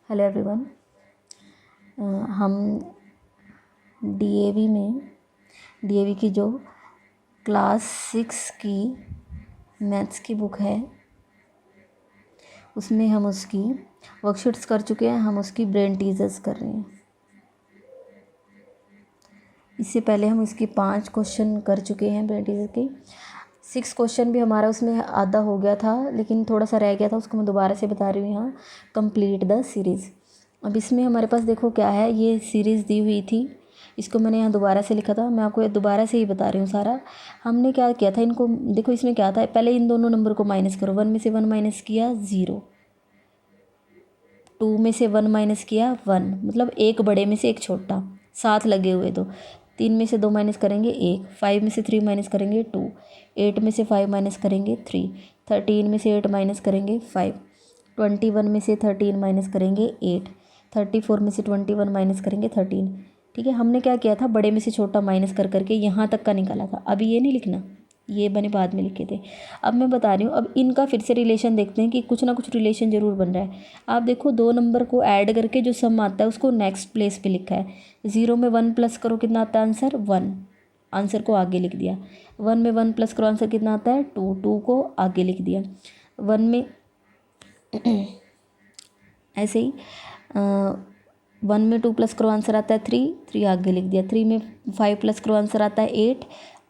Hello everyone. हम DAV की जो क्लास 6 की मैथ्स की बुक है उसमें हम उसकी वर्कशीट्स कर चुके हैं। हम उसकी ब्रेन टीजर्स कर रहे हैं। इससे पहले हम इसके 5 क्वेश्चन कर चुके हैं ब्रेन टीजर के। 6 क्वेश्चन भी हमारा उसमें आधा हो गया था, लेकिन थोड़ा सा रह गया था, उसको मैं दोबारा से बता रही हूँ यहाँ। Complete the series. अब इसमें हमारे पास देखो क्या है, ये सीरीज़ दी हुई थी, इसको मैंने यहाँ दोबारा से लिखा था। मैं आपको ये दोबारा से ही बता रही हूँ सारा। हमने क्या किया था, इनको देखो, इसमें क्या था, पहले इन दोनों नंबर को माइनस करो। 1 में से 1 माइनस किया 0, 2 में से 1 माइनस किया 1, मतलब एक बड़े में से एक छोटा, साथ लगे हुए दो। 3 में से 2 माइनस करेंगे 1, 5 में से 3 माइनस करेंगे 2, 8 में से 5 माइनस करेंगे 3, 13 में से 8 माइनस करेंगे 5, 21 में से 13 माइनस करेंगे 8, 34 में से 21 माइनस करेंगे 13। ठीक है, हमने क्या किया था, बड़े में से छोटा माइनस कर करके यहाँ तक का निकाला था। अभी ये नहीं लिखना, ये मैंने बाद में लिखे थे। अब मैं बता रही हूँ, अब इनका फिर से रिलेशन देखते हैं कि कुछ ना कुछ रिलेशन ज़रूर बन रहा है। आप देखो, 2 नंबर को ऐड करके जो सम आता है उसको नेक्स्ट प्लेस पे लिखा है। 0 में 1 प्लस करो, कितना आता है आंसर 1, आंसर को आगे लिख दिया। 1 में 1 प्लस करो, आंसर कितना आता है 2, 2 को आगे लिख दिया। 1 में ऐसे ही 1 में 2 प्लस करो, आंसर आता है 3, 3 आगे लिख दिया। 3 में 5 प्लस करो, आंसर आता है 8,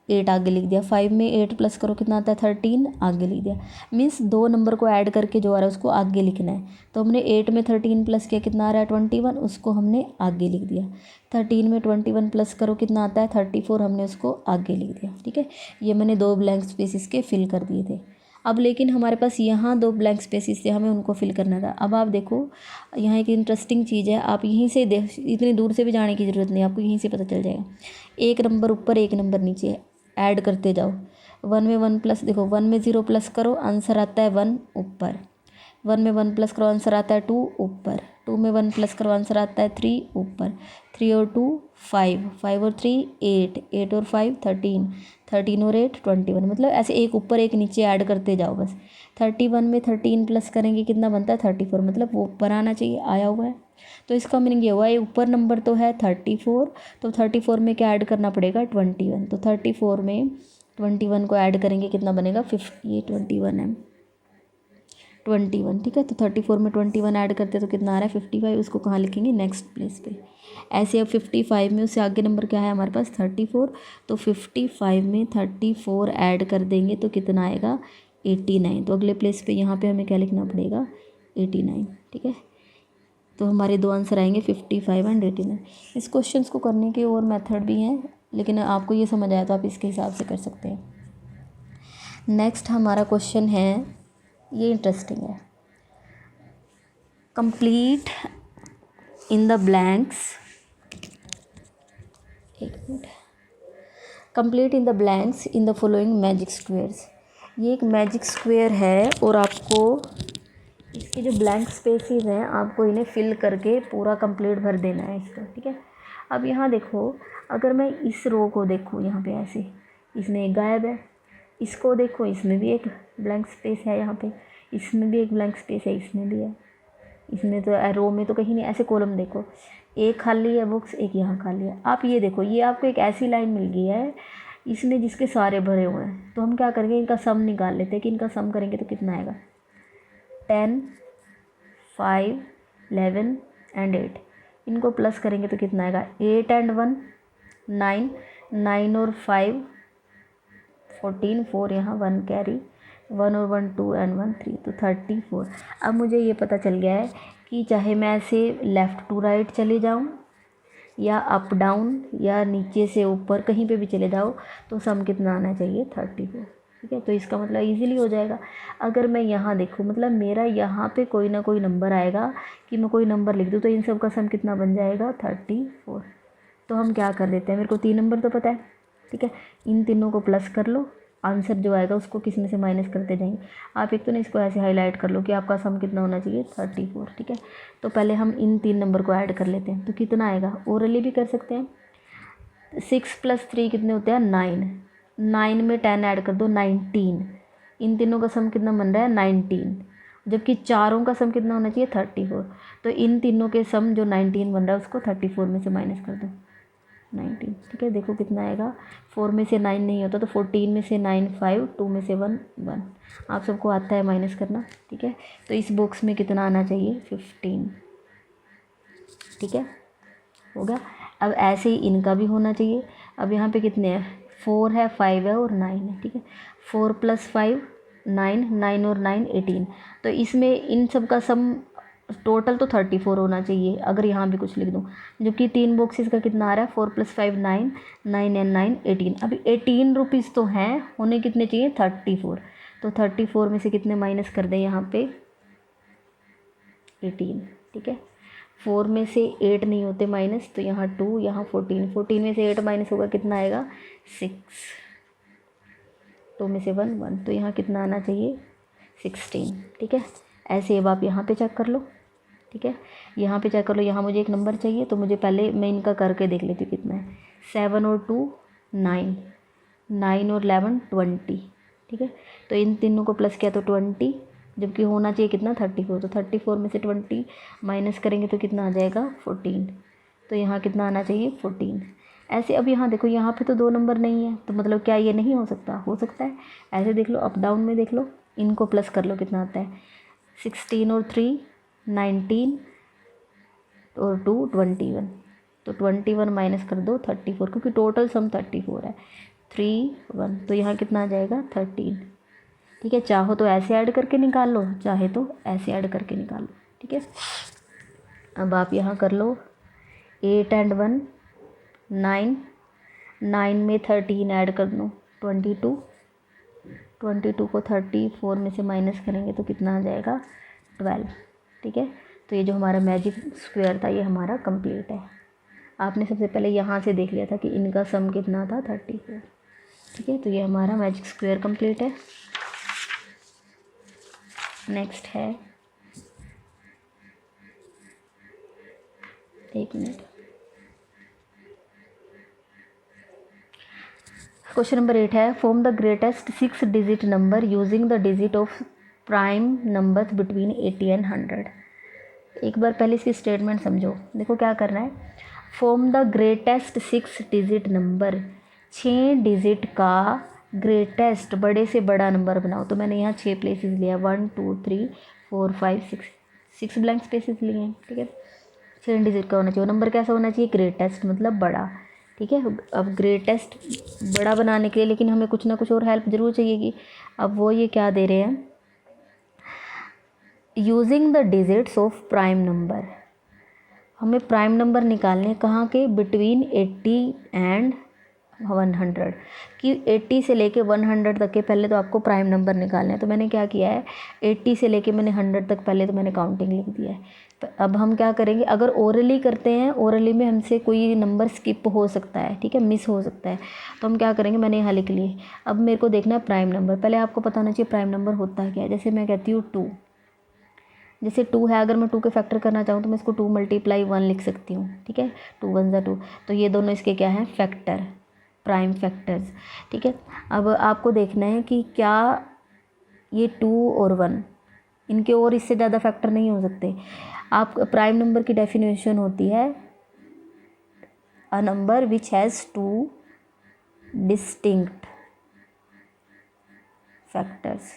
8 आगे लिख दिया। 5 में 8 प्लस करो, कितना आता है 13, आगे लिख दिया। मीन्स 2 नंबर को ऐड करके जो आ रहा है उसको आगे लिखना है। तो हमने 8 में 13 प्लस किया, कितना आ रहा है 21, उसको हमने आगे लिख दिया। 13 में 21 प्लस करो, कितना आता है 34, हमने उसको आगे लिख दिया। ठीक है, ये मैंने 2 ब्लैंक स्पेसिस के फिल कर दिए थे। अब लेकिन हमारे पास यहाँ 2 ब्लैंक स्पेसिस थे, हमें उनको फिल करना था। अब आप देखो, यहाँ एक इंटरेस्टिंग चीज़ है, आप यहीं से देख, इतनी दूर से भी जाने की ज़रूरत नहीं, आपको यहीं से पता चल जाएगा। एक नंबर ऊपर एक नंबर नीचे ऐड करते जाओ। 1 में 1 प्लस, देखो 1 में 0 प्लस करो, आंसर आता है 1 ऊपर। 1 में 1 प्लस करो, आंसर आता है 2 ऊपर। 2 में 1 प्लस करो, आंसर आता है 3 ऊपर। 3 और 2 5, 5 और 3 8, 8 और 5 13, 13 और 8 21, मतलब ऐसे एक ऊपर एक नीचे ऐड करते जाओ बस। 31 में 13 प्लस करेंगे, कितना बनता है 34, मतलब वो ऊपर आना चाहिए, आया हुआ है। तो इसका मीनिंग ये हुआ, ये ऊपर नंबर तो है 34, तो 34 में क्या ऐड करना पड़ेगा 21। तो 34 में 21 को ऐड करेंगे, कितना बनेगा 50, ये 21 है 21। ठीक है, तो 34 में 21 ऐड करते तो कितना आ रहा है 55, उसको कहाँ लिखेंगे नेक्स्ट प्लेस पे। ऐसे अब 55 में उससे आगे नंबर क्या है हमारे पास 34, तो 55 में 34 ऐड कर देंगे तो कितना आएगा 89। तो अगले प्लेस पे यहाँ पे हमें क्या लिखना पड़ेगा 89। ठीक है, तो हमारे 2 आंसर आएंगे 55 एंड 89। इस क्वेश्चन को करने के और मेथड भी हैं, लेकिन आपको ये समझ आया तो आप इसके हिसाब से कर सकते हैं। नेक्स्ट हमारा क्वेश्चन है, ये इंटरेस्टिंग है। कंप्लीट इन द ब्लैंक्स, एक minute, complete in the blanks in the following magic squares. ये एक मैजिक स्क्वेयर है और आपको इसके जो ब्लैंक स्पेसेस हैं आपको इन्हें फिल करके पूरा कंप्लीट भर देना है इसका। ठीक है, अब यहाँ देखो, अगर मैं इस रो को देखूँ, यहाँ पे ऐसे, इसमें एक गायब है। इसको देखो, इसमें भी एक ब्लैंक स्पेस है, यहाँ पे इसमें भी एक ब्लैंक स्पेस है, इसमें भी है, इसमें तो रो में तो कहीं नहीं। ऐसे कॉलम देखो, एक खाली है बुक्स, एक यहाँ खाली है। आप ये देखो, ये आपको एक ऐसी लाइन मिल गई है इसमें जिसके सारे भरे हुए हैं। तो हम क्या करेंगे, इनका सम निकाल लेते हैं कि इनका सम करेंगे तो कितना आएगा। 10, 5, 11 एंड 8, इनको प्लस करेंगे तो कितना आएगा 8 एंड 1 9, 9 और 5 14, 4 यहाँ 1 कैरी, 1 और 1 2 एंड 1 3, तो 34। अब मुझे ये पता चल गया है कि चाहे मैं ऐसे लेफ़्ट टू राइट चले जाऊँ या अप डाउन या नीचे से ऊपर कहीं पे भी चले जाओ तो सम कितना आना चाहिए 34। ठीक है, तो इसका मतलब इजीली हो जाएगा। अगर मैं यहाँ देखूँ, मतलब मेरा यहाँ पे कोई ना कोई नंबर आएगा कि मैं कोई नंबर लिख दूँ तो इन सब का सम कितना बन जाएगा 34। तो हम क्या कर देते हैं, मेरे को 3 नंबर तो पता है। ठीक है, इन तीनों को प्लस कर लो, आंसर जो आएगा उसको किस में से माइनस करते जाएंगे। आप एक तो ना इसको ऐसे हाईलाइट कर लो कि आपका सम कितना होना चाहिए 34। ठीक है, तो पहले हम इन 3 नंबर को ऐड कर लेते हैं तो कितना आएगा, ओरली भी कर सकते हैं। 6 + 3 कितने होते हैं 9, 9 में 10 ऐड कर दो 19। इन तीनों का सम कितना बन रहा है 19। जबकि चारों का सम कितना होना चाहिए 34। तो इन तीनों के सम जो 19 बन रहा है उसको 34 में से माइनस कर दो 19। ठीक है, देखो कितना आएगा। 4 में से 9 नहीं होता तो 14 में से 9 5, 2 में से 1 1। आप सबको आता है माइनस करना। ठीक है, तो इस बॉक्स में कितना आना चाहिए 15। ठीक है, हो गया। अब ऐसे ही इनका भी होना चाहिए। अब यहाँ पे कितने हैं, 4 है, 5 है और 9 है। ठीक है, 4 + 5 9, 9 और 9 18। तो इसमें इन सब का सम टोटल तो 34 होना चाहिए अगर यहाँ भी कुछ लिख दूँ, जबकि 3 बॉक्सेस का कितना आ रहा है 4 + 5 9, 9 एंड 9 18। अभी 18 रुपीज़ तो हैं, होने कितने चाहिए 34। तो 34 में से कितने माइनस कर दें यहाँ पे 18। ठीक है, 4 में से 8 नहीं होते माइनस, तो यहाँ 2, यहाँ 14। 14 में से 8 माइनस होगा कितना आएगा 6, 2 में से 1 1। तो यहाँ कितना आना चाहिए 16। ठीक है, ऐसे अब आप यहाँ पे चेक कर लो। ठीक है, यहाँ पे चेक कर लो। यहाँ मुझे एक नंबर चाहिए तो मुझे पहले मैं इनका करके देख लेती हूँ कितना है। 7 और 2 9, 9 और 11 20। ठीक है, तो इन तीनों को प्लस किया तो 20, जबकि होना चाहिए कितना 34। तो 34 में से 20 माइनस करेंगे तो कितना आ जाएगा 14। तो यहाँ कितना आना चाहिए 14। ऐसे अब यहाँ देखो, यहाँ पे तो 2 नंबर नहीं है, तो मतलब क्या ये नहीं हो सकता, हो सकता है। ऐसे देख लो, अप डाउन में देख लो, इनको प्लस कर लो कितना आता है। 16 और 3 19 और 2 21। तो 21 माइनस कर दो 34, क्योंकि टोटल सम 34 है। 3 1, तो यहाँ कितना आ जाएगा 13। ठीक है, चाहो तो ऐसे ऐड करके निकाल लो, चाहे तो ऐसे ऐड करके निकाल लो। ठीक है, अब आप यहाँ कर लो 8 एंड 1 9, 9 में 13 ऐड कर दो 22, 22 को 34 में से माइनस करेंगे तो कितना आ जाएगा 12। ठीक है, तो ये जो हमारा मैजिक स्क्वायर था ये हमारा कंप्लीट है। आपने सबसे पहले यहाँ से देख लिया था कि इनका सम कितना था 34। ठीक है, तो ये हमारा मैजिक स्क्वायर कंप्लीट है। नेक्स्ट है, एक मिनट, क्वेश्चन नंबर 8 है, form the greatest 6 digit number using the digit of prime numbers between 80 and 100। एक बार पहले इसकी स्टेटमेंट समझो। देखो क्या करना है, form the greatest 6 digit number, 6 digit का ग्रेटेस्ट बड़े से बड़ा नंबर बनाओ। तो मैंने यहाँ 6 प्लेसेस लिया, 1 2 3 4 5 6, 6 ब्लैंक स्पेसेस लिए हैं। ठीक है, 6 डिजिट का होना चाहिए। नंबर कैसा होना चाहिए, ग्रेटेस्ट मतलब बड़ा। ठीक है, अब ग्रेटेस्ट बड़ा बनाने के लिए लेकिन हमें कुछ ना कुछ और हेल्प ज़रूर चाहिएगी। अब वो ये क्या दे रहे हैं, using the digits of prime number. हमें प्राइम नंबर निकालने कहाँ के, बिटवीन 80 एंड 100, कि 80 से लेके 100 तक के पहले तो आपको प्राइम नंबर निकालने हैं। तो मैंने क्या किया है, 80 से लेके मैंने 100 तक पहले तो मैंने काउंटिंग लिख दिया है। तो अब हम क्या करेंगे, अगर ओरली करते हैं, ओरली में हमसे कोई नंबर स्किप हो सकता है, ठीक है, मिस हो सकता है, तो हम क्या करेंगे, मैंने यहाँ लिख लिए। अब मेरे को देखना है प्राइम नंबर। पहले आपको पता होना चाहिए प्राइम नंबर होता क्या है। जैसे मैं कहती हूँ 2, जैसे 2 है, अगर मैं 2 के फैक्टर करना चाहूँ तो मैं इसको 2 × 1 लिख सकती हूँ। ठीक है, 2 1 ज़ा 2, तो ये दोनों इसके क्या हैं, फैक्टर, प्राइम फैक्टर्स। ठीक है, अब आपको देखना है कि क्या ये 2 और 1, इनके और इससे ज़्यादा फैक्टर नहीं हो सकते। आप प्राइम नंबर की डेफिनेशन होती है a number which has 2 distinct factors.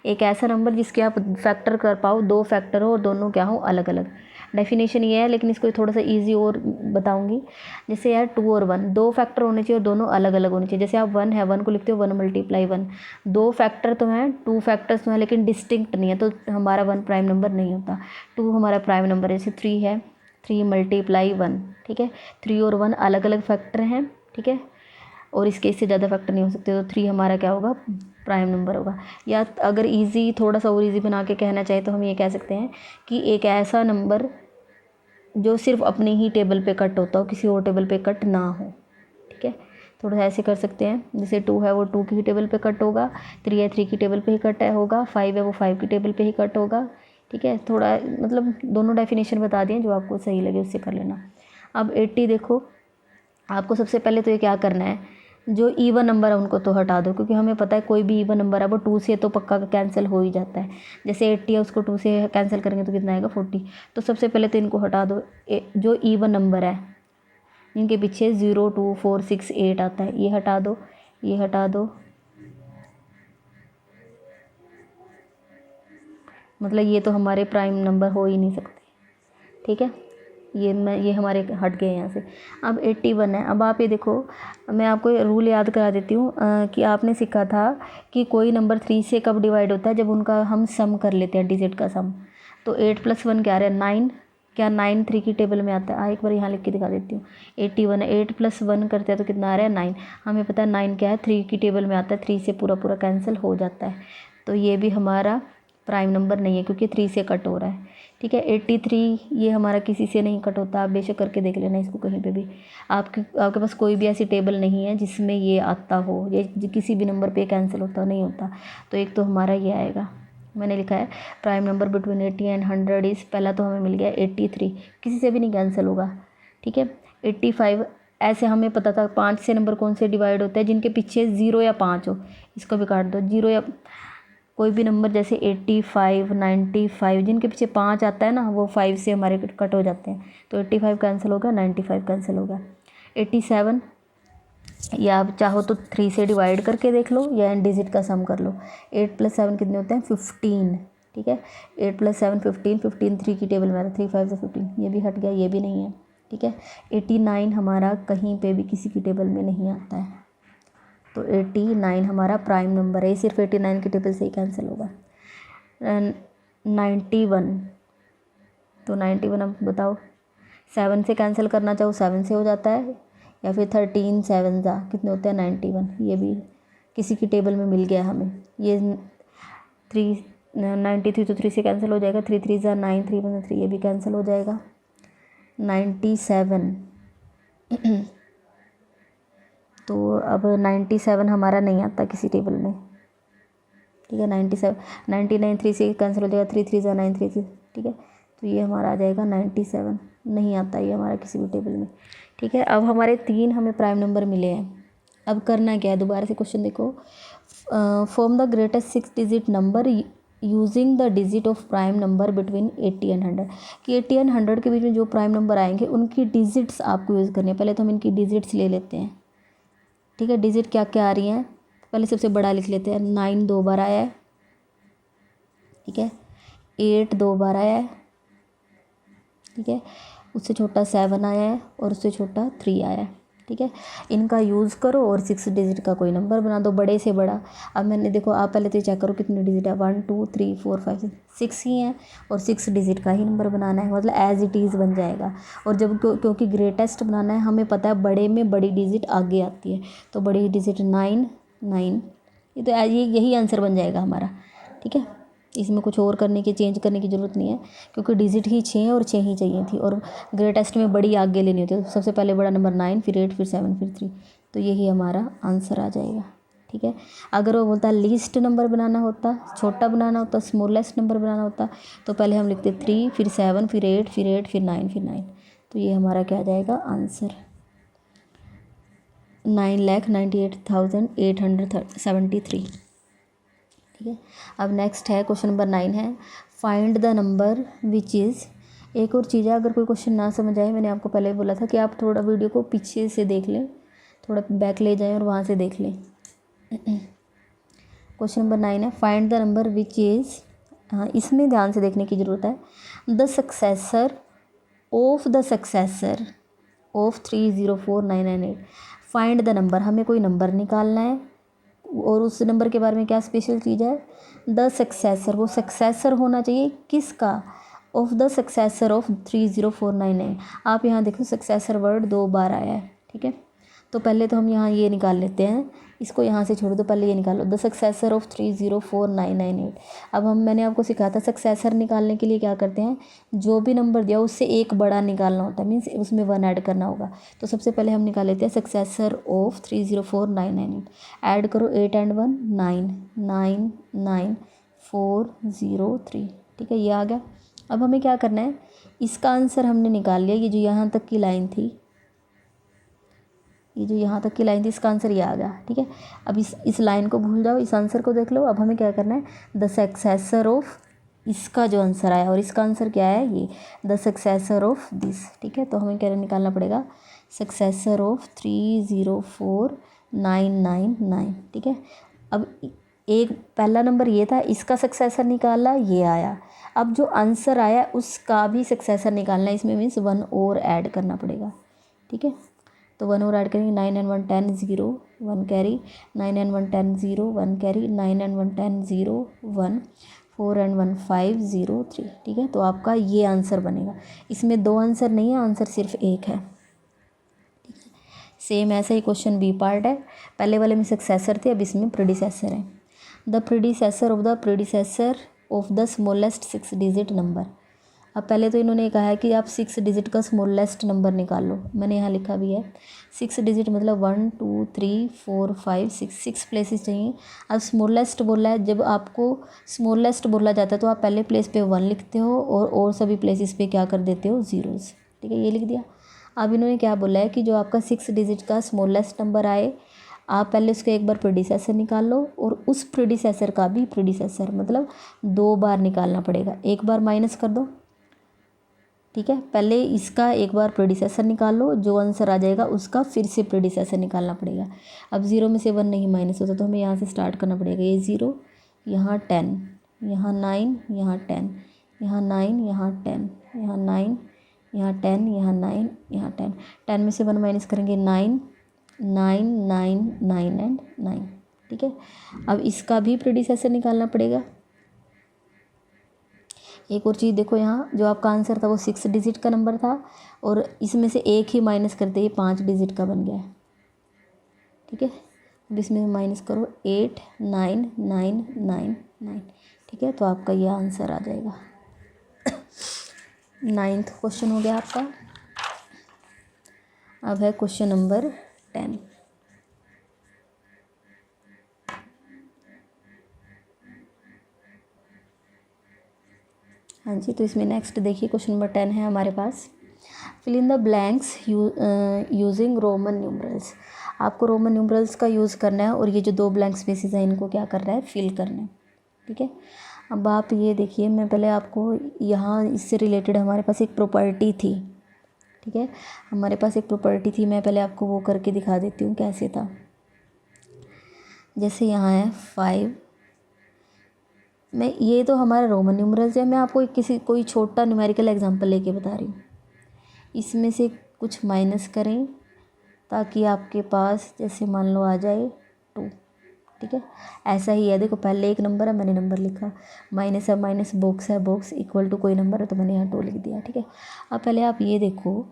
एक ऐसा नंबर जिसके आप फैक्टर कर पाओ, 2 फैक्टर हो और दोनों क्या हो, अलग अलग। डेफिनेशन ये है, लेकिन इसको थोड़ा सा इजी और बताऊंगी। जैसे यार 2 और 1, 2 फैक्टर होने चाहिए और दोनों अलग अलग होने चाहिए। जैसे आप 1 है, 1 को लिखते हो 1 × 1, 2 फैक्टर तो हैं, 2 फैक्टर्स तो हैं, लेकिन डिस्टिंक्ट नहीं है, तो हमारा 1 प्राइम नंबर नहीं होता। 2 हमारा प्राइम नंबर है। जैसे 3 है, 3 × 1, ठीक है, 3 और 1 अलग अलग फैक्टर हैं। ठीक है, और इसके इससे ज़्यादा फैक्टर नहीं हो सकते, तो 3 हमारा क्या होगा, प्राइम नंबर होगा। या अगर इजी, थोड़ा सा और इजी बना के कहना चाहे तो हम ये कह सकते हैं कि एक ऐसा नंबर जो सिर्फ अपनी ही टेबल पे कट होता हो, किसी और टेबल पे कट ना हो। ठीक है, थोड़ा सा ऐसे कर सकते हैं। जैसे 2 है वो 2 की ही टेबल पे कट होगा, 3 है 3 की टेबल पे ही कट होगा, 5 है वो 5 की टेबल पे ही कट होगा। ठीक है, थोड़ा मतलब दोनों डेफिनेशन बता दिए, जो आपको सही लगे उससे कर लेना। अब 80 देखो, आपको सबसे पहले तो ये क्या करना है, जो इवन नंबर है उनको तो हटा दो, क्योंकि हमें पता है कोई भी इवन नंबर है वो 2 से तो पक्का कैंसिल हो ही जाता है। जैसे 80 है, उसको 2 से कैंसिल करेंगे तो कितना आएगा 40। तो सबसे पहले तो इनको हटा दो। जो इवन नंबर है इनके पीछे 0 2 4 6 8 आता है, ये हटा दो, ये हटा दो, मतलब ये तो हमारे प्राइम नंबर हो ही नहीं सकते। ठीक है, ये हमारे हट गए यहाँ से। अब 81 है। अब आप ये देखो, मैं आपको रूल याद करा देती हूँ कि आपने सीखा था कि कोई नंबर 3 से कब डिवाइड होता है, जब उनका हम सम कर लेते हैं, डिजिट का सम। तो 8 + 1 क्या है 9, क्या 9 3 की टेबल में आता है? एक बार यहाँ लिख के दिखा देती हूँ। 81 है, 8 + 1 करते हैं तो कितना आ रहा है 9। हमें पता है 9 क्या है, 3 की टेबल में आता है, 3 से पूरा पूरा कैंसिल हो जाता है। तो ये भी हमारा प्राइम नंबर नहीं है, क्योंकि 3 से कट हो रहा है। ठीक है, 83 ये हमारा किसी से नहीं कट होता। आप बेशक करके देख लेना इसको कहीं पे भी। आपके पास कोई भी ऐसी टेबल नहीं है जिसमें ये आता हो, ये किसी भी नंबर पे कैंसिल होता नहीं होता। तो एक तो हमारा ये आएगा, मैंने लिखा है prime number between 80 and 100 is, पहला तो हमें मिल गया 83, किसी से भी नहीं कैंसिल होगा। ठीक है, 85 ऐसे हमें पता था 5 से नंबर कौन से डिवाइड होते हैं, जिनके पीछे 0 या 5 हो, इसको भी काट दो। 0 या कोई भी नंबर जैसे 85 95 जिनके पीछे 5 आता है ना, वो 5 से हमारे कट हो जाते हैं। तो 85 कैंसिल हो गया, 95 कैंसिल हो गया। 87 या आप चाहो तो 3 से डिवाइड करके देख लो या एन डिजिट का सम कर लो। 8 + 7 कितने होते हैं 15। ठीक है, 8 + 7 15, 15 3 की टेबल में आता है, 3 5 से 15, ये भी हट गया, ये भी नहीं है। ठीक है, 89 हमारा कहीं पे भी किसी की टेबल में नहीं आता है। तो 89 हमारा प्राइम नंबर है, सिर्फ 89 की टेबल से ही कैंसिल होगा। 91, तो 91 अब बताओ, 7 से कैंसिल करना चाहो 7 से हो जाता है, या फिर 13 7 जा कितने होते हैं 91, ये भी किसी की टेबल में मिल गया हमें। ये 93 तो 3 से कैंसिल हो जाएगा, 3 3 जा 9, 3 1 3, ये भी कैंसिल हो जाएगा। 97 तो अब 97 हमारा नहीं आता किसी टेबल में। ठीक है, 97 99 3 से कैंसिल हो जाएगा, 3 3 जा 9 3 3। ठीक है, तो ये हमारा आ जाएगा 97, नहीं आता ये हमारा किसी भी टेबल में। ठीक है, अब हमारे 3 हमें प्राइम नंबर मिले हैं। अब करना क्या है, दोबारा से क्वेश्चन देखो। Form the greatest 6 digit number using the digit of prime number between 80 and 100। कि 80 एंड 100 के बीच में जो प्राइम नंबर आएंगे उनकी डिजिट्स आपको यूज़ करनी है। पहले तो हम इनकी डिजिट्स ले लेते हैं। ठीक है, डिजिट क्या क्या आ रही हैं, पहले सबसे बड़ा लिख लेते हैं। 9 2 बार आया है। ठीक है, 8 2 बार आया है। ठीक है, उससे छोटा 7 आया है और उससे छोटा 3 आया है। ठीक है, इनका यूज़ करो और 6 डिजिट का कोई नंबर बना दो, बड़े से बड़ा। अब मैंने देखो, आप पहले तो चेक करो कितने डिजिट है, 1 2 3 4 5 6 ही हैं, और 6 डिजिट का ही नंबर बनाना है, मतलब एज इट इज़ बन जाएगा। और जब क्योंकि ग्रेटेस्ट बनाना है, हमें पता है बड़े में बड़ी डिजिट आगे आती है, तो बड़ी डिजिट 9 9, ये तो यही आंसर बन जाएगा हमारा। ठीक है, इसमें कुछ और करने की चेंज करने की ज़रूरत नहीं है, क्योंकि डिजिट ही 6 और 6 ही चाहिए थी, और ग्रेटेस्ट में बड़ी आगे लेनी होती है। तो सबसे पहले बड़ा नंबर 9, फिर 8, फिर 7, फिर 3, तो यही हमारा आंसर आ जाएगा। ठीक है, अगर वो बोलता लीस्ट नंबर बनाना होता, छोटा बनाना होता, स्मॉलेस्ट नंबर बनाना होता, तो पहले हम लिखते 3 फिर 7 फिर 8 फिर 8 फिर 9 फिर 9। तो ये हमारा क्या आ जाएगा आंसर, 9,98,873। ठीक है, अब नेक्स्ट है क्वेश्चन नंबर 9 है, find the number which is. एक और चीज़ है, अगर कोई क्वेश्चन ना समझ आए, मैंने आपको पहले ही बोला था कि आप थोड़ा वीडियो को पीछे से देख लें, थोड़ा बैक ले जाएं और वहाँ से देख लें। क्वेश्चन नंबर 9 है, find the number which is. हाँ, इसमें ध्यान से देखने की ज़रूरत है। The successor of 304998। Find the number, हमें कोई नंबर निकालना है, और उस नंबर के बारे में क्या स्पेशल चीज़ है, द सक्सेसर, वो सक्सेसर होना चाहिए किसका, ऑफ द सक्सेसर ऑफ 30499। आप यहाँ देखो सक्सेसर वर्ड 2 बार आया है। ठीक है, तो पहले तो हम यहाँ ये निकाल लेते हैं, इसको यहाँ से छोड़ दो, पहले ये निकालो, द सक्सेसर ऑफ 304998। अब मैंने आपको सिखाया था सक्सेसर निकालने के लिए क्या करते हैं, जो भी नंबर दिया उससे एक बड़ा निकालना होता है, मीन्स उसमें 1 ऐड करना होगा। तो सबसे पहले हम निकाल लेते हैं सक्सेसर ऑफ 304998। ऐड करो 8 एंड 1 9 9 9 4 0 3। ठीक है, ये आ गया। अब हमें क्या करना है, इसका आंसर हमने निकाल लिया, ये जो यहाँ तक की लाइन थी ये जो यहाँ तक की लाइन थी इसका आंसर ये आ गया, ठीक है। अब इस लाइन को भूल जाओ, इस आंसर को देख लो। अब हमें क्या करना है, द सक्सेसर ऑफ इसका जो आंसर आया, और इसका आंसर क्या है, ये द सक्सेसर ऑफ दिस, ठीक है। तो हमें क्या निकालना पड़ेगा, सक्सेसर ऑफ 304999, ठीक है। अब एक पहला नंबर ये था, इसका सक्सेसर निकाला, ये आया। अब जो आंसर आया उसका भी सक्सेसर निकालना है, इसमें मीन्स 1 और ऐड करना पड़ेगा, ठीक है। तो 1 और ऐड करेंगे, 9 and 1 10 0 1 carry, 9 and 1 10 0 1 carry, 9 and 1 10 0 1, 4 and 1 5 0 3, ठीक है। तो आपका ये आंसर बनेगा। इसमें 2 आंसर नहीं है, आंसर सिर्फ एक है, ठीक है। सेम ऐसा ही क्वेश्चन बी पार्ट है, पहले वाले में सक्सेसर थे, अब इसमें प्रीडिसेसर है। The predecessor of the smallest 6 digit number. अब पहले तो इन्होंने कहा है कि आप 6 डिजिट का स्मॉलेस्ट नंबर निकाल लो, मैंने यहाँ लिखा भी है 6 डिजिट मतलब 1 2 3 4 5 6 प्लेसेस चाहिए। अब स्मॉलेस्ट बोला है, जब आपको स्मॉलेस्ट बोला जाता है तो आप पहले प्लेस पे 1 लिखते हो और सभी प्लेसेस पे क्या कर देते हो, ज़ीरोज़, ठीक है। ये लिख दिया। अब इन्होंने क्या बोला है कि जो आपका 6 डिजिट का स्मॉलेस्ट नंबर आए, आप पहले उसका एक बार प्रीडिसेसर निकाल लो और उस प्रीडिसेसर का भी प्रीडिसेसर, मतलब 2 बार निकालना पड़ेगा। एक बार माइनस कर दो, ठीक है। पहले इसका एक बार प्रीडिसेसर निकाल लो, जो आंसर आ जाएगा उसका फिर से प्रीडिसेसर निकालना पड़ेगा। अब 0 में से 1 नहीं माइनस होता, तो हमें यहाँ से स्टार्ट करना पड़ेगा। ये 0, यहाँ 10, यहाँ 9, यहाँ 10, यहाँ 9, यहाँ 10, यहाँ 9, यहाँ 10, यहाँ 9, यहाँ 10। 10 में से 1 माइनस करेंगे, 9 9 9 9 एंड 9, ठीक है। अब इसका भी प्रीडिसेसर निकालना पड़ेगा। एक और चीज़ देखो, यहाँ जो आपका आंसर था वो 6 डिजिट का नंबर था, और इसमें से एक ही माइनस करते ही 5 डिजिट का बन गया है, ठीक है। अब इसमें माइनस करो 8 9 9 9 9, ठीक है। तो आपका ये आंसर आ जाएगा। 9th क्वेश्चन हो गया आपका। अब है क्वेश्चन नंबर 10। हाँ जी, तो इसमें नेक्स्ट देखिए क्वेश्चन नंबर 10 है हमारे पास। Fill in the blanks using roman numerals. आपको रोमन न्यूमरल्स का यूज़ करना है, और ये जो 2 ब्लैंक स्पेसेस हैं इनको क्या करना है, फिल करना है, ठीक है। अब आप ये देखिए, मैं पहले आपको यहाँ इससे रिलेटेड हमारे पास एक प्रॉपर्टी थी, ठीक है। हमारे पास एक प्रॉपर्टी थी, मैं पहले आपको वो करके दिखा देती हूँ कैसे था। जैसे यहाँ है 5, मैं ये तो हमारा रोमन न्यूमरल्स है, मैं आपको कोई छोटा न्यूमेरिकल एग्जांपल लेके बता रही हूँ। इसमें से कुछ माइनस करें ताकि आपके पास जैसे मान लो आ जाए 2, ठीक है। ऐसा ही है, देखो पहले एक नंबर है, मैंने नंबर लिखा, माइनस है माइनस, बॉक्स है बॉक्स, इक्वल टू कोई नंबर है तो मैंने यहाँ 2 लिख दिया, ठीक है। अब पहले आप ये देखो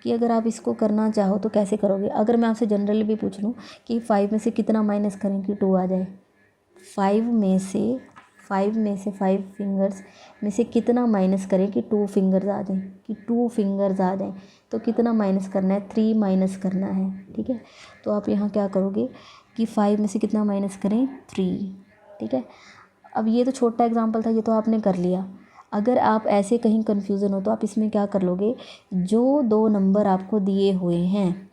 कि अगर आप इसको करना चाहो तो कैसे करोगे। अगर मैं आपसे जनरली भी पूछ लूँ कि 5 में से कितना माइनस करें कि 2 आ जाए, 5 में से 5 फिंगर्स में से कितना माइनस करें कि 2 फिंगर्स आ जाएं, कि 2 फिंगर्स आ जाएं, तो कितना माइनस करना है, 3 माइनस करना है, ठीक है। तो आप यहाँ क्या करोगे कि 5 में से कितना माइनस करें, 3, ठीक है। अब ये तो छोटा एग्जांपल था, ये तो आपने कर लिया। अगर आप ऐसे कहीं कन्फ्यूज़न हो तो आप इसमें क्या कर लोगे, जो 2 नंबर आपको दिए हुए हैं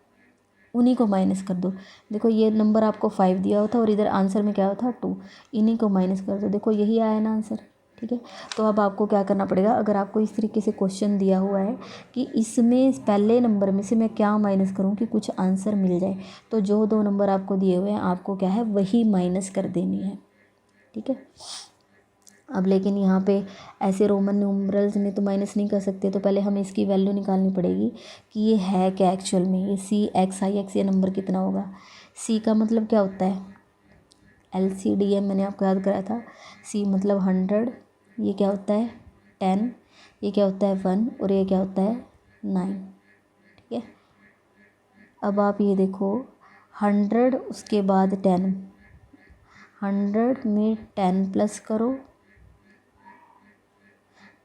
उन्हीं को माइनस कर दो। देखो ये नंबर आपको 5 दिया हुआ था और इधर आंसर में क्या हुआ था 2, इन्हीं को माइनस कर दो, देखो यही आया ना आंसर, ठीक है। तो अब आपको क्या करना पड़ेगा, अगर आपको इस तरीके से क्वेश्चन दिया हुआ है कि इसमें पहले नंबर में से मैं क्या माइनस करूं कि कुछ आंसर मिल जाए, तो जो 2 नंबर आपको दिए हुए हैं आपको क्या है, वही माइनस कर देनी है, ठीक है। अब लेकिन यहाँ पे ऐसे रोमन न्यूमरल्स में तो माइनस नहीं कर सकते, तो पहले हमें इसकी वैल्यू निकालनी पड़ेगी कि ये है क्या एक्चुअल में, ये CXIX ये नंबर कितना होगा। C का मतलब क्या होता है, LCDM मैंने आपको याद कराया था। C मतलब 100, ये क्या होता है 10, ये क्या होता है 1, और ये क्या होता है 9, ठीक है। अब आप ये देखो 100 उसके बाद 10, 100 में 10 प्लस करो,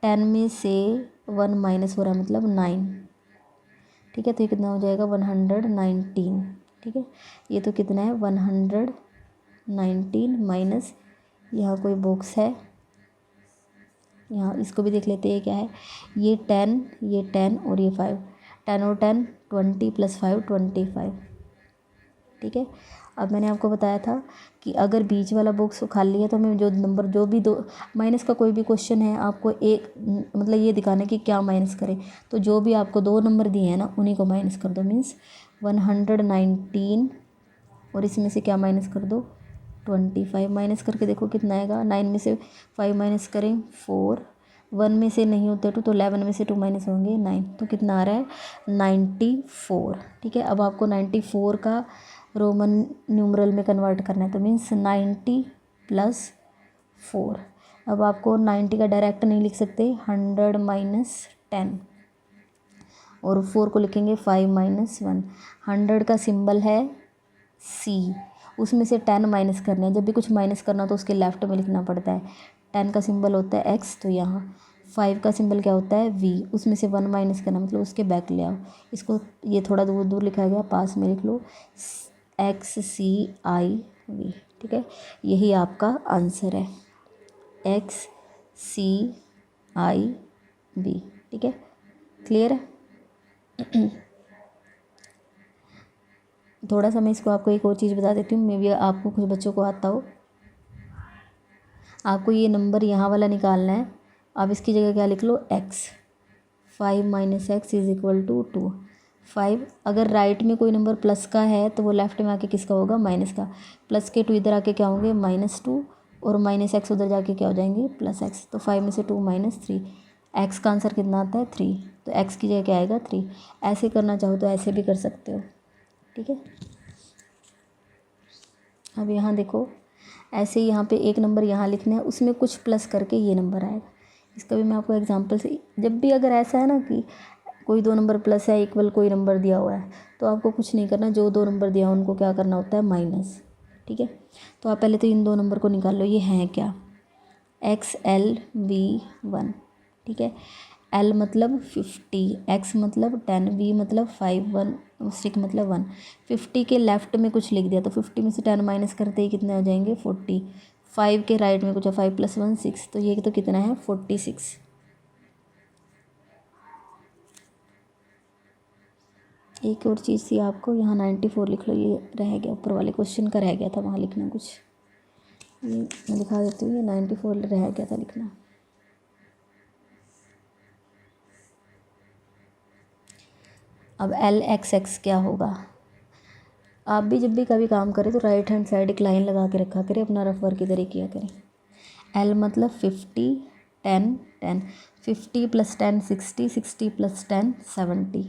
10 में से 1 माइनस हो रहा है मतलब 9, ठीक है। तो ये कितना हो जाएगा 119, ठीक है। ये तो कितना है 119 माइनस, यहाँ कोई बॉक्स है, यहाँ इसको भी देख लेते हैं क्या है, ये 10 और ये 5, 10 और 10 20 प्लस 5 25, ठीक है। अब मैंने आपको बताया था कि अगर बीच वाला बॉक्स खाली है तो हमें जो नंबर जो भी दो माइनस का कोई भी क्वेश्चन है आपको एक मतलब ये दिखाना है कि क्या माइनस करें, तो जो भी आपको दो नंबर दिए हैं ना उन्हीं को माइनस कर दो। मीन्स 119 और इसमें से क्या माइनस कर दो 25। माइनस करके देखो कितना आएगा। 9 में से 5 माइनस करें 4, 1 में से नहीं होते तो 11 में से 2 माइनस होंगे 9, तो कितना आ रहा है 94। ठीक है। अब आपको 94 का रोमन न्यूमरल में कन्वर्ट करना है, तो मीन्स 90 + 4। अब आपको 90 का डायरेक्ट नहीं लिख सकते, 100 - 10 और 4 को लिखेंगे 5 - 1। 100 का सिंबल है C, उसमें से 10 माइनस करना है। जब भी कुछ माइनस करना तो उसके लेफ्ट में लिखना पड़ता है। 10 का सिंबल होता है X, तो यहाँ 5 का सिंबल क्या होता है V, उसमें से 1 माइनस करना मतलब उसके बैक ले आओ। इसको ये थोड़ा दूर दूर लिखा गया, पास में लिख लो XCIV। ठीक है, यही आपका आंसर है XCIV। ठीक है, क्लियर है। थोड़ा सा मैं इसको आपको एक और चीज़ बता देती हूँ, मे बी आपको कुछ बच्चों को आता हो। आपको ये नंबर यहाँ वाला निकालना है, आप इसकी जगह क्या लिख लो x। 5 - x = 2। 5 अगर राइट में कोई नंबर प्लस का है तो वो लेफ्ट में आके किसका होगा माइनस का। प्लस के 2 इधर आके क्या होंगे -2 और -x उधर जाके क्या हो जाएंगे +x। तो 5 में से 2 - 3, x का आंसर कितना आता है 3, तो x की जगह क्या आएगा 3। ऐसे करना चाहो तो ऐसे भी कर सकते हो। ठीक है, अब यहाँ देखो ऐसे ही यहाँ पे एक नंबर यहाँ लिखना है, उसमें कुछ प्लस करके ये नंबर आएगा। इसका भी मैं आपको एग्जांपल से, जब भी अगर ऐसा है ना कि कोई दो नंबर प्लस है इक्वल कोई नंबर दिया हुआ है तो आपको कुछ नहीं करना, जो दो नंबर दिया उनको क्या करना होता है माइनस। ठीक है, तो आप पहले तो इन दो नंबर को निकाल लो, ये हैं क्या XLV1। ठीक है, L मतलब 50, X मतलब 10, V मतलब 5, 1 6 मतलब 1। 50 के लेफ्ट में कुछ लिख दिया तो 50 में से 10 माइनस करते ही कितने हो जाएंगे 40। 5 के राइट में कुछ है 5 + 1 6, तो ये तो कितना है 46। एक और चीज़ थी आपको यहाँ 94 लिख लो, ये रह गया ऊपर वाले क्वेश्चन का रह गया था वहाँ लिखना कुछ, ये मैं दिखा देती हूँ। ये 94 रह गया था लिखना। अब LXX क्या होगा। आप भी जब भी कभी काम करें तो राइट हैंड साइड एक लाइन लगा के रखा करें, अपना रफ वर्क इधर ही किया करें। L मतलब 50 10 10, 50 + 10 60, 60 + 10 70।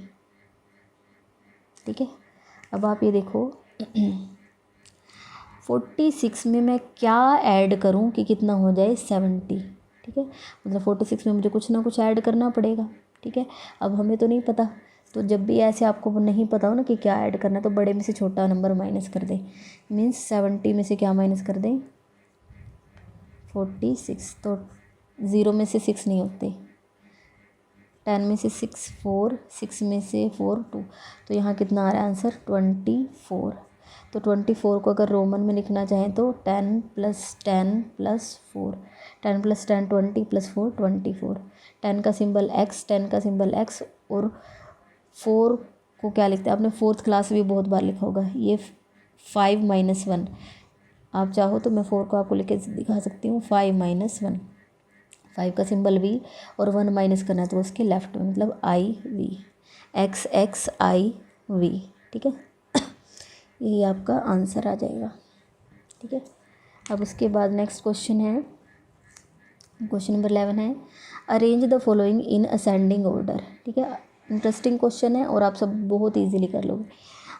ठीक है, अब आप ये देखो 46 में मैं क्या ऐड करूं कि कितना हो जाए 70। ठीक है, मतलब 46 में मुझे कुछ ना कुछ ऐड करना पड़ेगा। ठीक है, अब हमें तो नहीं पता, तो जब भी ऐसे आपको नहीं पता हो ना कि क्या ऐड करना है तो बड़े में से छोटा नंबर माइनस कर दें। मीन्स 70 में से क्या माइनस कर दें 46, तो 0 में से 6 नहीं होते, 10 में से 6 4, 6 में से 4 2, तो यहाँ कितना आ रहा है आंसर 24। तो 24 को अगर रोमन में लिखना चाहें तो 10 + 10 + 4, 10 + 10 20 + 4 24। 10 का सिंबल x, 10 का सिंबल x और 4 को क्या लिखते हैं, आपने 4th क्लास भी बहुत बार लिखा होगा, ये 5 - 1। आप चाहो तो मैं 4 को आपको लिख के दिखा सकती हूँ 5 - 1। 5 का सिंबल V और 1 माइनस करना है तो उसके लेफ्ट में मतलब IV, XXIV। ठीक है, यही आपका आंसर आ जाएगा। ठीक है, अब उसके बाद नेक्स्ट क्वेश्चन है, क्वेश्चन नंबर 11 है arrange the following in ascending order. ठीक है, इंटरेस्टिंग क्वेश्चन है और आप सब बहुत ईजीली कर लोगे।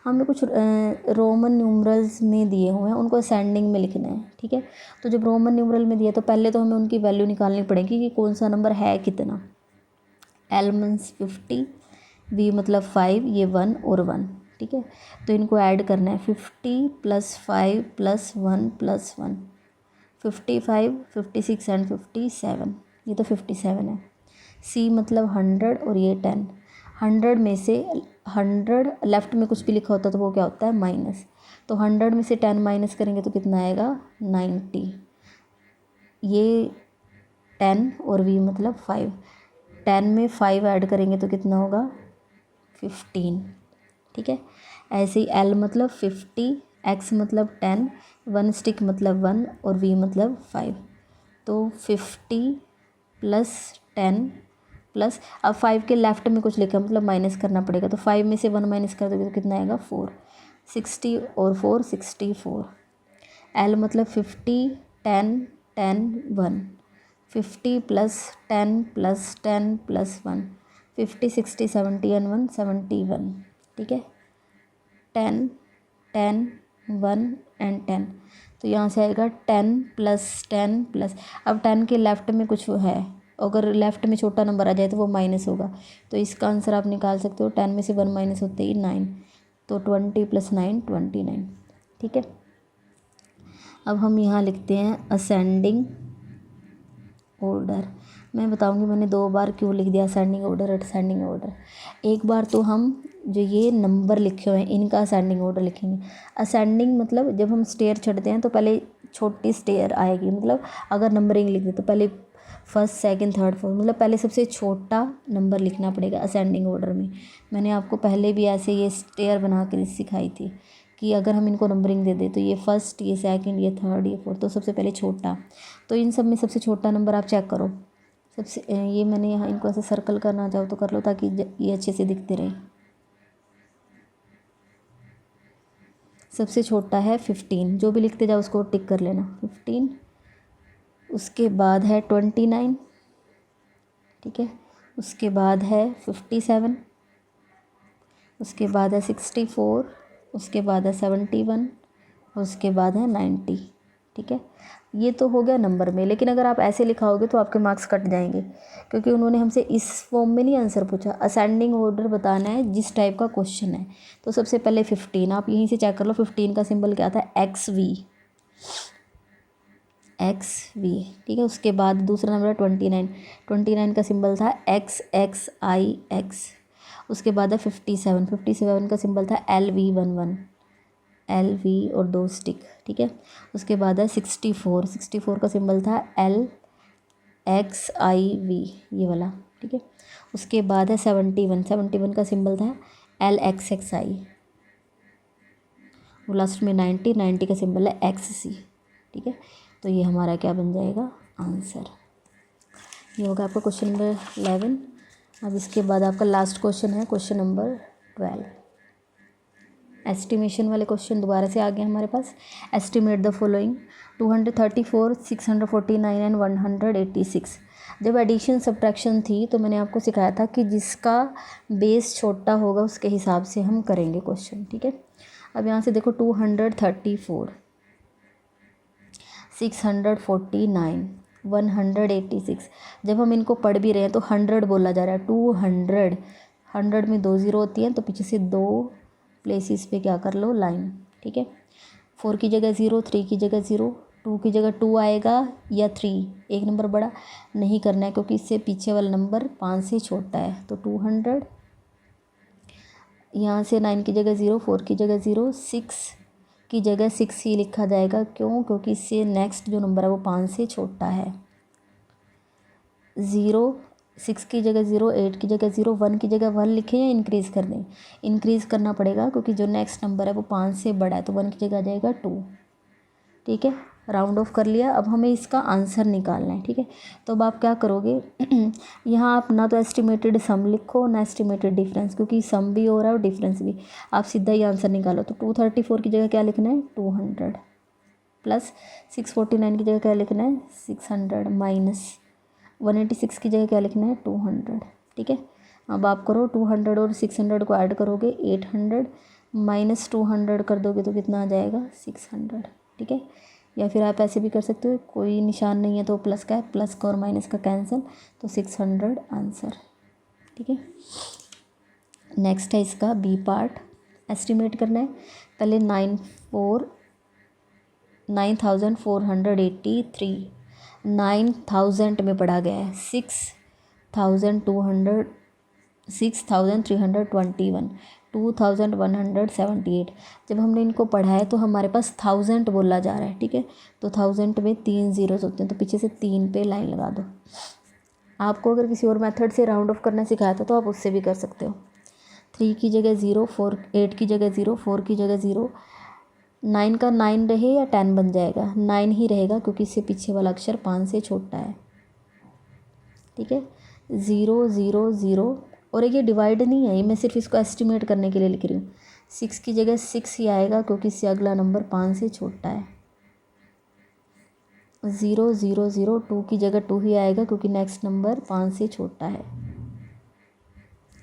हमें कुछ रोमन न्यूमरल्स में दिए हुए हैं, उनको असेंडिंग में लिखना है। ठीक है, तो जब रोमन न्यूमरल में दिए तो पहले तो हमें उनकी वैल्यू निकालनी पड़ेगी कि कौन सा नंबर है कितना। L मीन्स 50, V मतलब 5, ये 1 और 1। ठीक है, तो इनको ऐड करना है 50 + 5 + 1 + 1, 55 56 एंड 57, ये तो 57 है। C मतलब 100 और ये 10। 100 में से 100 लेफ्ट में कुछ भी लिखा होता है तो वो क्या होता है माइनस, तो 100 में से 10 माइनस करेंगे तो कितना आएगा 90। ये 10 और V मतलब 5, 10 में 5 ऐड करेंगे तो कितना होगा 15। ठीक है, ऐसे ही L मतलब 50, X मतलब 10, 1 स्टिक मतलब 1 और V मतलब 5। तो 50 प्लस 10 प्लस, अब 5 के लेफ्ट में कुछ लिखा मतलब माइनस करना पड़ेगा, तो 5 में से 1 माइनस कर दोगे तो कितना आएगा 4। 60 और 4 64। L मतलब 50 10 10 1, 50 प्लस 10 प्लस 10 प्लस 1, 50 60 70 एंड 1 71। ठीक है, 10 10 1 एंड 10, तो यहाँ से आएगा 10 प्लस 10 प्लस, अब 10 के लेफ्ट में कुछ है, अगर लेफ्ट में छोटा नंबर आ जाए तो वो माइनस होगा, तो इसका आंसर आप निकाल सकते हो। 10 में से 1 माइनस होते ही 9, तो 20 प्लस 9 29। ठीक है, अब हम यहाँ लिखते हैं असेंडिंग ऑर्डर। मैं बताऊंगी मैंने 2 बार क्यों लिख दिया असेंडिंग ऑर्डर असेंडिंग ऑर्डर। एक बार तो हम जो ये नंबर लिखे हुए हैं इनका असेंडिंग ऑर्डर लिखेंगे। असेंडिंग मतलब जब हम स्टेयर चढ़ते हैं तो पहले छोटी स्टेयर आएगी, मतलब अगर नंबरिंग लिख दे तो पहले फर्स्ट सेकंड थर्ड फोर्थ, मतलब पहले सबसे छोटा नंबर लिखना पड़ेगा असेंडिंग ऑर्डर में। मैंने आपको पहले भी ऐसे ये स्टेयर बना के सिखाई थी कि अगर हम इनको नंबरिंग दे दें तो ये फर्स्ट, ये सेकंड, ये थर्ड, ये फोर्थ, तो सबसे पहले छोटा, तो इन सब में सबसे छोटा नंबर आप चेक करो। सबसे ये मैंने यहाँ इनको ऐसे सर्कल करना चाहो तो कर लो ताकि ये अच्छे से दिखते रहे। सबसे छोटा है 15, जो भी लिखते जाओ उसको टिक कर लेना 15। उसके बाद है 29, ठीक है, उसके बाद है 57, उसके बाद है 64, उसके बाद है 71, उसके बाद है 90। ठीक है, ये तो हो गया नंबर में, लेकिन अगर आप ऐसे लिखाओगे तो आपके मार्क्स कट जाएंगे, क्योंकि उन्होंने हमसे इस फॉर्म में नहीं आंसर पूछा, असेंडिंग ऑर्डर बताना है जिस टाइप का क्वेश्चन है। तो सबसे पहले 15, आप यहीं से चेक कर लो 15 का सिंबल क्या था, XV, XV। ठीक है, उसके बाद दूसरा नंबर है 29, 29 का सिंबल था XXIX। उसके बाद है 57, 57 का सिंबल था LV11, LV और 2 स्टिक। ठीक है, उसके बाद है 64, 64 का सिंबल था LXIV, ये वाला। ठीक है, उसके बाद है 71, 71 का सिंबल था LXXI, और लास्ट में 90, 90 का सिंबल है XC। ठीक है, तो ये हमारा क्या बन जाएगा आंसर। ये होगा आपका क्वेश्चन नंबर 11। अब इसके बाद आपका लास्ट क्वेश्चन है क्वेश्चन नंबर 12। एस्टिमेशन वाले क्वेश्चन दोबारा से आ गए हमारे पास। Estimate the following 234, 649 and 186। जब एडिशन सब्ट्रैक्शन थी तो मैंने आपको सिखाया था कि जिसका बेस छोटा होगा उसके हिसाब से हम करेंगे क्वेश्चन। ठीक है, अब यहाँ से देखो 234, 649, 186। जब हम इनको पढ़ भी रहे हैं तो 100 बोला जा रहा है, 200, 100 में 2 ज़ीरो होती हैं, तो पीछे से 2 प्लेसेस पे क्या कर लो लाइन। ठीक है, 4 की जगह 0, 3 की जगह 0, 2 की जगह 2 आएगा या 3, एक नंबर बड़ा नहीं करना है क्योंकि इससे पीछे वाला नंबर 5 से छोटा है, तो 200। यहाँ से 9 की जगह 0, 4 की जगह 0, 6 की जगह 6 ही लिखा जाएगा, क्यों, क्योंकि इससे नेक्स्ट जो नंबर है वो 5 से छोटा है। 0, 6 की जगह 0, 8 की जगह 0, 1 की जगह 1 लिखें या इंक्रीज़ कर दें, इंक्रीज़ करना पड़ेगा क्योंकि जो नेक्स्ट नंबर है वो 5 से बड़ा है, तो 1 की जगह आ जाएगा 2। ठीक है, राउंड ऑफ कर लिया। अब हमें इसका आंसर निकालना है। ठीक है, तो अब आप क्या करोगे यहाँ आप ना तो एस्टिमेटेड सम लिखो ना एस्टिमेटेड डिफरेंस, क्योंकि सम भी हो रहा है और डिफरेंस भी, आप सीधा ही आंसर निकालो। तो 234 की जगह क्या लिखना है 200, प्लस 649 की जगह क्या लिखना है 600, माइनस 186 की जगह क्या लिखना है 200। ठीक है, अब आप करो 200 और 600 को ऐड करोगे 800, माइनस 200 कर दोगे तो कितना आ जाएगा 600। ठीक है, या फिर आप ऐसे भी कर सकते हो, कोई निशान नहीं है तो प्लस का है, प्लस का और माइनस का कैंसिल, तो 600 आंसर। ठीक है, नेक्स्ट है इसका बी पार्ट, एस्टिमेट करना है। पहले 9483 9000 में पढ़ा गया है, 6321, 2178। जब हमने इनको पढ़ा है तो हमारे पास 1000 बोला जा रहा है। ठीक है, तो 1000 में 3 ज़ीरोस होते हैं, तो पीछे से 3 पे लाइन लगा दो। आपको अगर किसी और मेथड से राउंड ऑफ करना सिखाया था तो आप उससे भी कर सकते हो। 3 की जगह 0, 4 8 की जगह 0, 4 की जगह 0, 9 का 9 रहे या 10 बन जाएगा, 9 ही रहेगा क्योंकि इससे पीछे वाला अक्षर 5 से छोटा है। ठीक है, 0 0 0, और ये डिवाइड नहीं है, ये मैं सिर्फ इसको एस्टिमेट करने के लिए लिख रही हूँ। 6 की जगह 6 ही आएगा क्योंकि इससे अगला नंबर 5 से छोटा है। 0 0 0, 2 की जगह 2 ही आएगा क्योंकि नेक्स्ट नंबर 5 से छोटा है।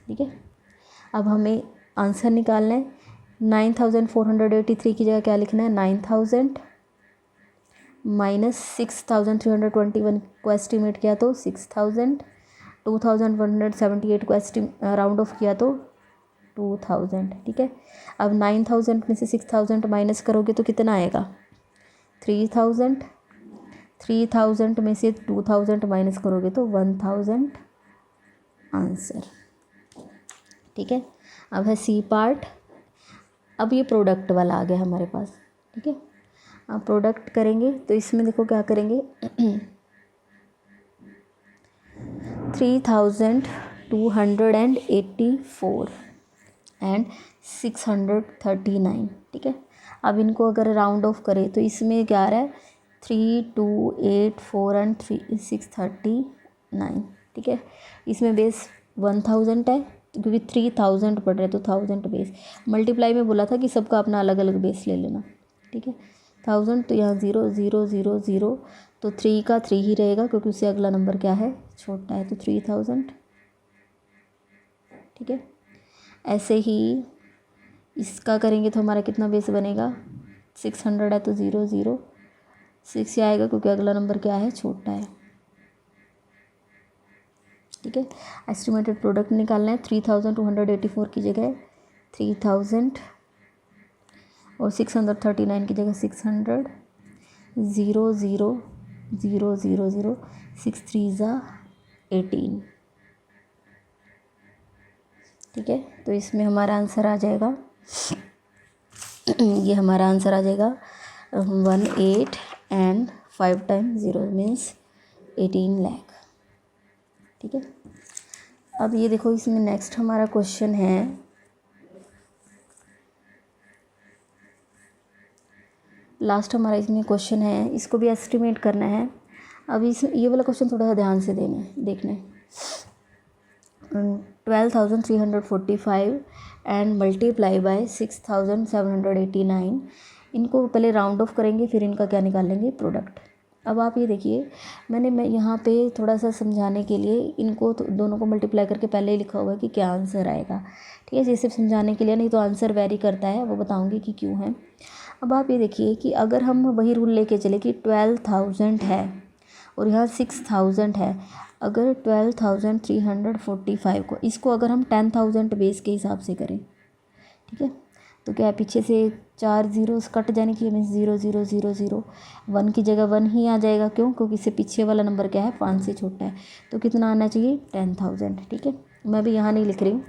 ठीक है, अब हमें आंसर निकालना है। 9483 की जगह क्या लिखना है, 9000 माइनस 6321 को एस्टिमेट किया तो 6000, 2178 को राउंड ऑफ किया तो 2000। ठीक है, अब 9000 में से 6000 माइनस करोगे तो कितना आएगा, 3000, 3000 में से 2000 माइनस करोगे तो 1000 आंसर। ठीक है, अब है सी पार्ट। अब ये प्रोडक्ट वाला आ गया हमारे पास। ठीक है, अब प्रोडक्ट करेंगे तो इसमें देखो क्या करेंगे, 3284 एंड 639। ठीक है, अब इनको अगर राउंड ऑफ करें तो इसमें क्या आ रहा है, 3284 एंड 639। ठीक है, इसमें बेस 1000 है क्योंकि 3000 पढ़ रहे तो 1000 बेस, मल्टीप्लाई में बोला था कि सबका अपना अलग अलग बेस ले लेना। ठीक है, 1000 तो यहाँ 0 0 0 0, तो 3 का 3 ही रहेगा क्योंकि उससे अगला नंबर क्या है, छोटा है, तो 3000। ठीक है, ऐसे ही इसका करेंगे तो हमारा कितना बेस बनेगा, 600 है तो 0 0 6 ही आएगा क्योंकि अगला नंबर क्या है, छोटा है। ठीक है, एस्टिमेटेड प्रोडक्ट निकालना है। 3284 की जगह 3000 और 639 की जगह 600, 0 0 0 0 0, 6 3 ज़ा 18। ठीक है, तो इसमें हमारा आंसर आ जाएगा ये हमारा आंसर आ जाएगा 18 एंड 5 टाइम 0 मीन्स 18 लाख। ठीक है, अब ये देखो इसमें नेक्स्ट हमारा क्वेश्चन है, लास्ट हमारा इसमें क्वेश्चन है, इसको भी एस्टिमेट करना है। अब इस ये वाला क्वेश्चन थोड़ा सा ध्यान से देखना है। 12,345 एंड मल्टीप्लाई बाय 6,789, इनको पहले राउंड ऑफ करेंगे फिर इनका क्या निकालेंगे, प्रोडक्ट। अब आप ये देखिए, मैं यहाँ पे थोड़ा सा समझाने के लिए इनको दोनों को मल्टीप्लाई करके पहले ही लिखा हुआ है कि क्या आंसर आएगा। ठीक है, ये सिर्फ समझाने के लिए, नहीं तो आंसर वेरी करता है, वो बताऊँगी कि क्यों है। अब आप ये देखिए कि अगर हम वही रूल लेके चले कि 12,000 है और यहाँ 6,000 है, अगर 12,345 को इसको अगर हम 10,000 बेस के हिसाब से करें, ठीक है, तो क्या पीछे से 4 ज़ीरोस कट जाने की, मीन्स 0 0 0 0, 1 की जगह 1 ही आ जाएगा। क्यों, क्योंकि इससे पीछे वाला नंबर क्या है, 5 से छोटा है, तो कितना आना चाहिए, 10,000। ठीक है, मैं भी यहाँ नहीं लिख रही हूँ,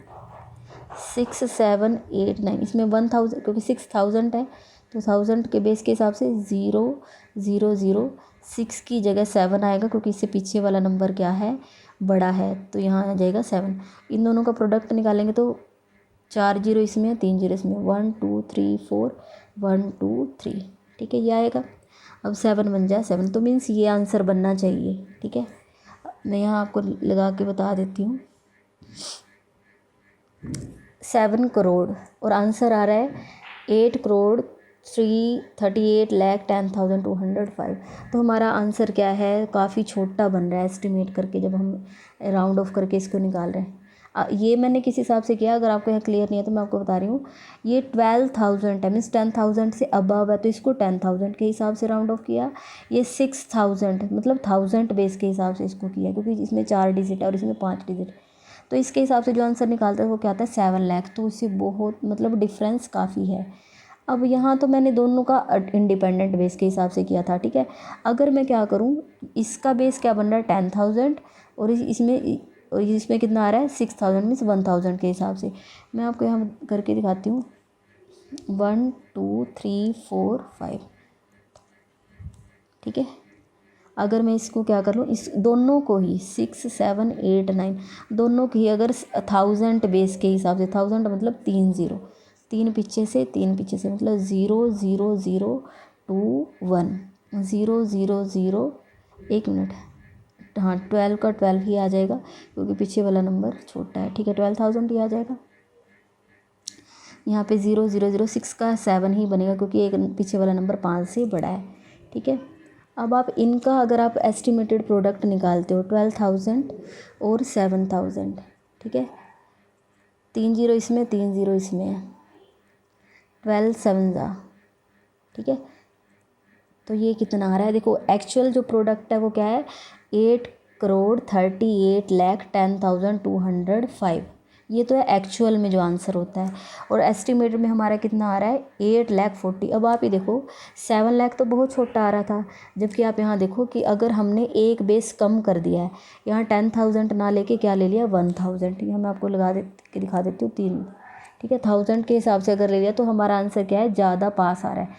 6789, इसमें 1000 क्योंकि 6000 है तो 1000 के बेस के हिसाब से 0 0 0, 6 की जगह 7 आएगा क्योंकि इससे पीछे वाला नंबर क्या है, बड़ा है, तो यहाँ आ जाएगा 7। इन दोनों का प्रोडक्ट निकालेंगे तो 4 जीरो इसमें 3 जीरो इसमें, 1 2 3 4 1 2 3। ठीक है, ये आएगा। अब 7 बन जाए 7, तो मीन्स ये आंसर बनना चाहिए। ठीक है, मैं यहाँ आपको लगा के बता देती हूँ, 7 करोड़ और आंसर आ रहा है 8,38,10,205। तो हमारा आंसर क्या है, काफ़ी छोटा बन रहा है एस्टिमेट करके, जब हम राउंड ऑफ करके इसको निकाल रहे हैं। ये मैंने किस हिसाब से किया, अगर आपको यहाँ क्लियर नहीं है तो मैं आपको बता रही हूँ। ये 12,000 है, मीन्स 10,000 से अबव है, तो इसको 10,000 के हिसाब से राउंड ऑफ किया। ये 6,000 मतलब 1000 बेस के हिसाब से इसको किया, क्योंकि इसमें 4 डिजिट है और इसमें 5 डिजिट, तो इसके हिसाब से जो आंसर निकालता है वो क्या आता है, 7 लाख। तो इससे बहुत मतलब डिफरेंस काफ़ी है। अब यहाँ तो मैंने दोनों का इंडिपेंडेंट बेस के हिसाब से किया था। ठीक है, अगर मैं क्या करूँ, इसका बेस क्या बन रहा है 10,000 और इसमें कितना आ रहा है 6,000 मीन्स 1000 के हिसाब से। मैं आपको यहाँ करके दिखाती हूँ, 1 2 3 4 5। ठीक है, अगर मैं इसको क्या कर लूँ, इस दोनों को ही 6 7 8 9 दोनों की अगर 1000 बेस के हिसाब से, 1000 मतलब 3 0, 3 पीछे से मतलब 0 0 0 2 1 0 0 0, 1 मिनट, हाँ 12 का 12 ही आ जाएगा क्योंकि पीछे वाला नंबर छोटा है, ठीक है 12,000 ही आ जाएगा। यहाँ पे 0 0 0 6 का 7 ही बनेगा क्योंकि एक पीछे वाला नंबर 5 से बड़ा है, ठीक है। अब आप इनका अगर आप एस्टिमेटेड प्रोडक्ट निकालते हो 12,000 और 7,000, ठीक है, 3 0 इसमें 3 0 इसमें, 12 7 जा, ठीक है। तो ये कितना आ रहा है, देखो एक्चुअल जो प्रोडक्ट है वो क्या है, 8,38,10,205, ये तो है एक्चुअल में जो आंसर होता है। और एस्टिमेटेड में हमारा कितना आ रहा है, 8,40,000। अब आप ये देखो 7 लाख तो बहुत छोटा आ रहा था, जबकि आप यहाँ देखो कि अगर हमने एक बेस कम कर दिया है, यहाँ 10,000 ना लेके क्या ले लिया 1,000, ठीक है। मैं आपको दिखा देती हूँ 3, ठीक है, 1000 के हिसाब से अगर ले लिया तो हमारा आंसर क्या है, ज़्यादा पास आ रहा है।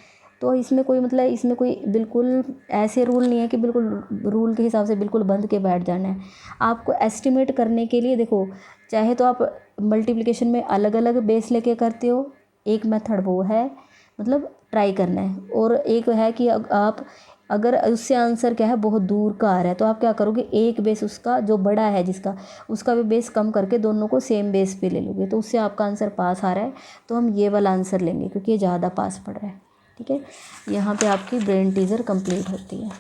तो इसमें कोई मतलब इसमें कोई बिल्कुल ऐसे रूल नहीं है कि बिल्कुल रूल के हिसाब से बिल्कुल बंद के बैठ जाना है। आपको एस्टिमेट करने के लिए देखो, चाहे तो आप मल्टीप्लिकेशन में अलग अलग बेस लेके करते हो, एक मेथड वो है, मतलब ट्राई करना है। और एक है कि आप अगर उससे आंसर क्या है बहुत दूर का आ रहा है तो आप क्या करोगे, एक बेस उसका जो बड़ा है जिसका, उसका भी बेस कम करके दोनों को सेम बेस पे ले लोगे, तो उससे आपका आंसर पास आ रहा है तो हम ये वाला आंसर लेंगे क्योंकि ये ज़्यादा पास पड़ रहा है, ठीक है। यहाँ पे आपकी ब्रेन टीजर कंप्लीट होती है।